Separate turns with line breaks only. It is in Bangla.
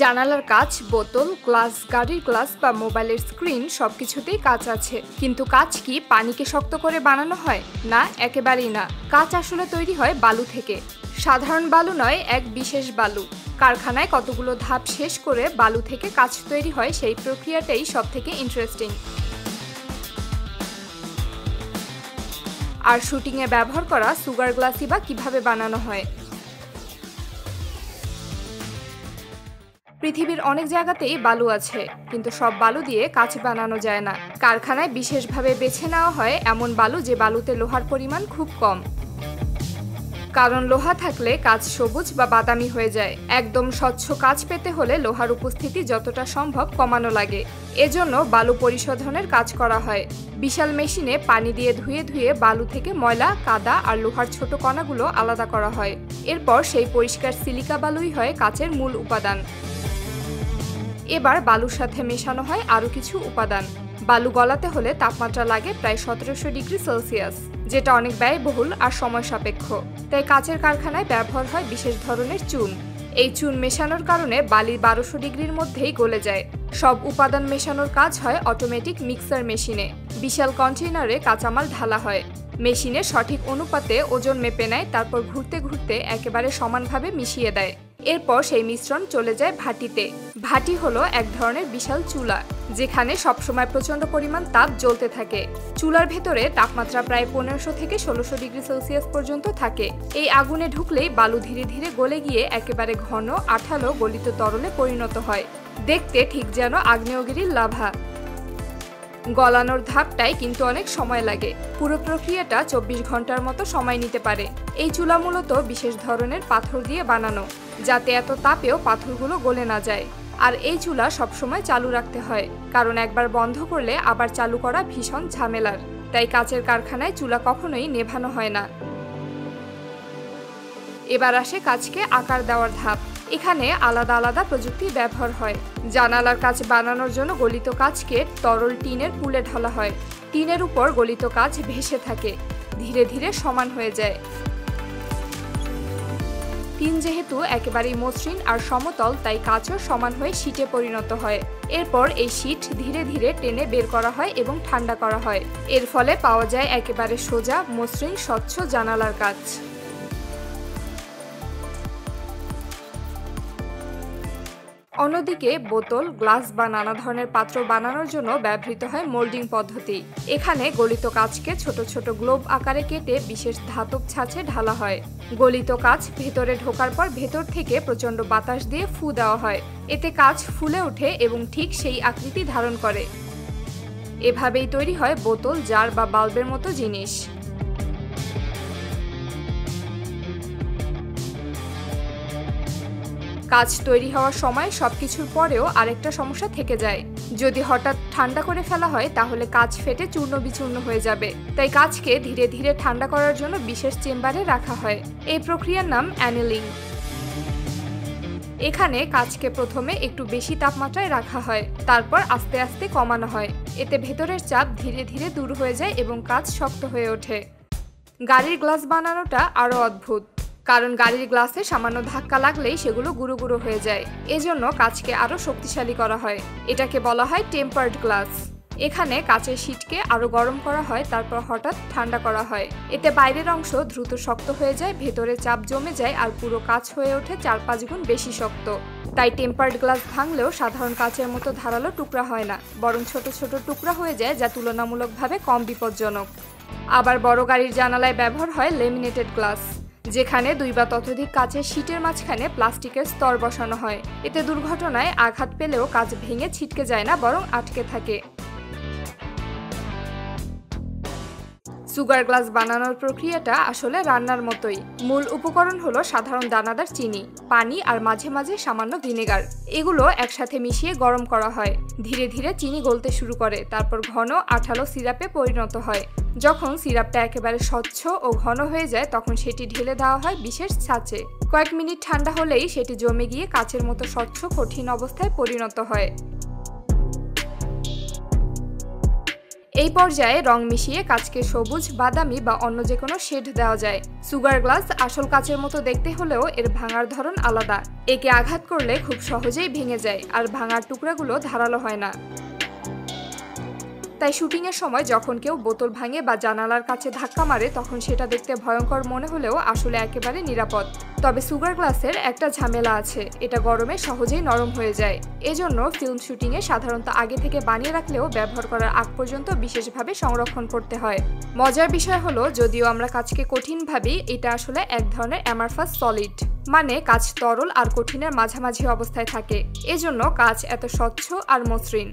জানালার কাঁচ, বোতল, গ্লাস, গাড়ির গ্লাস বা মোবাইলের স্ক্রিন সবকিছুতেই কাঁচ আছে। কিন্তু কাঁচ কি পানিকে শক্ত করে বানানো হয়? না, একেবারেই না। কাঁচ আসলে তৈরি হয় বালু থেকে। সাধারণ বালু নয়, এক বিশেষ বালু। কারখানায় কতগুলো ধাপ শেষ করে বালু থেকে কাঁচ তৈরি হয়, সেই প্রক্রিয়াটাই সবথেকে ইন্টারেস্টিং। আর শুটিংয়ে ব্যবহার করা সুগার গ্লাসই বা কিভাবে বানানো হয়? পৃথিবীর অনেক জায়গাতেই বালু আছে, কিন্তু সব বালু দিয়ে কাঁচ বানানো যায় না। কারখানায় বিশেষভাবে বেছে নেওয়া হয় এমন বালু যে বালুতে লোহার পরিমাণ খুব কম। কারণ লোহা থাকলে কাঁচ সবুজ বা বাদামি হয়ে যায়। একদম স্বচ্ছ কাঁচ পেতে হলে লোহার উপস্থিতি যতটা সম্ভব কমানো লাগে। এজন্য বালু পরিশোধনের কাজ করা হয়। বিশাল মেশিনে পানি দিয়ে ধুয়ে ধুয়ে বালু থেকে ময়লা, কাদা আর লোহার ছোট কণাগুলো আলাদা করা হয়। এরপর সেই পরিষ্কার সিলিকা বালুই হয় কাঁচের মূল উপাদান। এবার বালুর সাথে মেশানো হয় আরও কিছু উপাদান। বালু গলাতে হলে তাপমাত্রা লাগে প্রায় 1700 ডিগ্রি সেলসিয়াস, যেটা অনেক ব্যয়বহুল আর সময় সাপেক্ষ। তাই কাঁচের কারখানায় ব্যবহার হয় বিশেষ ধরনের চুন। এই চুন মেশানোর কারণে বালি 1200 ডিগ্রির মধ্যেই গলে যায়। সব উপাদান মেশানোর কাজ হয় অটোমেটিক মিক্সার মেশিনে। বিশাল কন্টেইনারে কাঁচামাল ঢালা হয়। মেশিনে সঠিক অনুপাতে ওজন মেপে নেয়, তারপর ঘুরতে ঘুরতে একেবারে সমানভাবে মিশিয়ে দেয়। এরপর সেই মিশ্রণ চলে যায় ভাটিতে। ভাটি হলো এক ধরনের বিশাল চুলা, যেখানে সবসময় প্রচণ্ড পরিমাণ তাপ জ্বলতে থাকে। চুলার ভেতরে তাপমাত্রা প্রায় 1500 থেকে 1600 ডিগ্রি সেলসিয়াস পর্যন্ত থাকে। এই আগুনে ঢুকলেই বালু ধীরে ধীরে গলে গিয়ে একেবারে ঘন, আঠালো, গলিত তরলে পরিণত হয়। দেখতে ঠিক যেন আগ্নেয়গিরির লাভা। গলানোর ধাপটাই কিন্তু অনেক সময় লাগে। পুরো প্রক্রিয়াটা 24 ঘন্টার মতো সময় নিতে পারে। এই চুলা মূলত বিশেষ ধরনের পাথর দিয়ে বানানো, যাতে এত তাপেও পাথরগুলো গলে না যায়। আর এই চুলা সবসময় চালু রাখতে হয়, কারণ একবার বন্ধ করলে আবার চালু করা ভীষণ ঝামেলার। তাই কাঁচের কারখানায় চুলা কখনোই নেভানো হয় না। এবার আসে কাঁচকে আকার দেওয়ার ধাপ। এখানে আলাদা আলাদা প্রযুক্তি ব্যবহার হয়। জানালার কাঁচ বানানোর জন্য গলিত কাঁচকে তরল টিনের পুলে ঢালা হয়। টিনের উপর গলিত কাঁচ ভেসে থাকে, ধীরে ধীরে সমান হয়ে যায়। টিন যেহেতু একেবারেই মসৃণ আর সমতল, তাই কাঁচও সমান হয়ে শীটে পরিণত হয়। এরপর এই শীট ধীরে ধীরে টেনে বের করা হয় এবং ঠান্ডা করা হয়। এর ফলে পাওয়া যায় একেবারে সোজা, মসৃণ, স্বচ্ছ জানালার কাঁচ। অন্যদিকে বোতল, গ্লাস বা নানা ধরনের পাত্র বানানোর জন্য ব্যবহৃত হয় মোল্ডিং পদ্ধতি। এখানে গলিত কাঁচকে ছোট ছোট গ্লোব আকারে কেটে বিশেষ ধাতব ছাঁচে ঢালা হয়। গলিত কাঁচ ভেতরে ঢোকার পর ভেতর থেকে প্রচণ্ড বাতাস দিয়ে ফু দেওয়া হয়। এতে কাঁচ ফুলে ওঠে এবং ঠিক সেই আকৃতি ধারণ করে। এভাবেই তৈরি হয় বোতল, জার বা বাল্বের মতো জিনিস। কাঁচ তৈরি হওয়ার সময় সবকিছুর পরেও আরেকটা সমস্যা থেকে যায়। যদি হঠাৎ ঠান্ডা করে ফেলা হয়, তাহলে কাঁচ ফেটে চূর্ণ বিচূর্ণ হয়ে যাবে। তাই কাঁচকে ধীরে ধীরে ঠান্ডা করার জন্য বিশেষ চেম্বারে রাখা হয়। এই প্রক্রিয়ার নাম অ্যানেলিং। এখানে কাঁচকে প্রথমে একটু বেশি তাপমাত্রায় রাখা হয়, তারপর আস্তে আস্তে কমানো হয়। এতে ভেতরের চাপ ধীরে ধীরে দূর হয়ে যায় এবং কাঁচ শক্ত হয়ে ওঠে। গাড়ির গ্লাস বানানোটা আরও অদ্ভুত, কারণ গাড়ির গ্লাসে সামান্য ধাক্কা লাগলেই সেগুলো গুঁড়ো গুঁড়ো হয়ে যায়। এজন্য কাঁচকে আরও শক্তিশালী করা হয়। এটাকে বলা হয় টেম্পারড গ্লাস। এখানে কাঁচের শীটকে আরও গরম করা হয়, তারপর হঠাৎ ঠান্ডা করা হয়। এতে বাইরের অংশ দ্রুত শক্ত হয়ে যায়, ভেতরে চাপ জমে যায় আর পুরো কাঁচ হয়ে ওঠে 4-5 গুণ বেশি শক্ত। তাই টেম্পারড গ্লাস ভাঙলেও সাধারণ কাঁচের মতো ধারালো টুকরা হয় না, বরং ছোট ছোট টুকরা হয়ে যায়, যা তুলনামূলকভাবে কম বিপজ্জনক। আবার বড় গাড়ির জানালায় ব্যবহার হয় লেমিনেটেড গ্লাস, যেখানে 2 বা ততোধিক কাঁচের শীটের মাঝখানে প্লাস্টিকের স্তর বসানো হয়। এতে দুর্ঘটনায় আঘাত পেলেও কাঁচ ভেঙে ছিটকে যায় না, বরং আটকে থাকে। সুগার গ্লাস বানানোর প্রক্রিয়াটা আসলে রান্নার মতোই। মূল উপকরণ হলো সাধারণ দানাদার চিনি, পানি আর মাঝে মাঝে সামান্য ভিনেগার। এগুলো একসাথে মিশিয়ে গরম করা হয়। ধীরে ধীরে চিনি গলতে শুরু করে, তারপর ঘন আঠালো সিরাপে পরিণত হয়। যখন সিরাপটা একেবারে স্বচ্ছ ও ঘন হয়ে যায়, তখন সেটি ঢেলে দেওয়া হয় বিশেষ ছাঁচে। কয়েক মিনিট ঠান্ডা হলেই সেটি জমে গিয়ে কাঁচের মতো স্বচ্ছ কঠিন অবস্থায় পরিণত হয়। এই পর্যায়ে রং মিশিয়ে কাচকে সবুজ, বাদামি বা অন্য যে কোনো শেড দেওয়া যায়। সুগার গ্লাস আসল কাচের মতো দেখতে হলেও এর ভাঙার ধরন আলাদা। একে আঘাত করলে খুব সহজেই ভেঙে যায় আর ভাঙার টুকরাগুলো ধারালো হয় না। তাই শুটিংয়ের সময় যখন কেউ বোতল ভাঙে বা জানালার কাছে ধাক্কা মারে তখন সেটা দেখতে ভয়ঙ্কর মনে হলেও আসলে একেবারে নিরাপদ। তবে সুগার গ্লাসের একটা ঝামেলা আছে, এটা গরমে সহজেই নরম হয়ে যায়। এজন্য ফিল্ম শুটিংয়ে সাধারণত আগে থেকে বানিয়ে রাখলেও ব্যবহার করার আগ পর্যন্ত বিশেষভাবে সংরক্ষণ করতে হয়। মজার বিষয় হলো, যদিও আমরা কাচকে কঠিন ভাবি, এটা আসলে এক ধরনের অ্যামারফাস সলিড, মানে কাচ তরল আর কঠিনের মাঝামাঝি অবস্থায় থাকে। এজন্য কাচ এত স্বচ্ছ আর মসৃণ।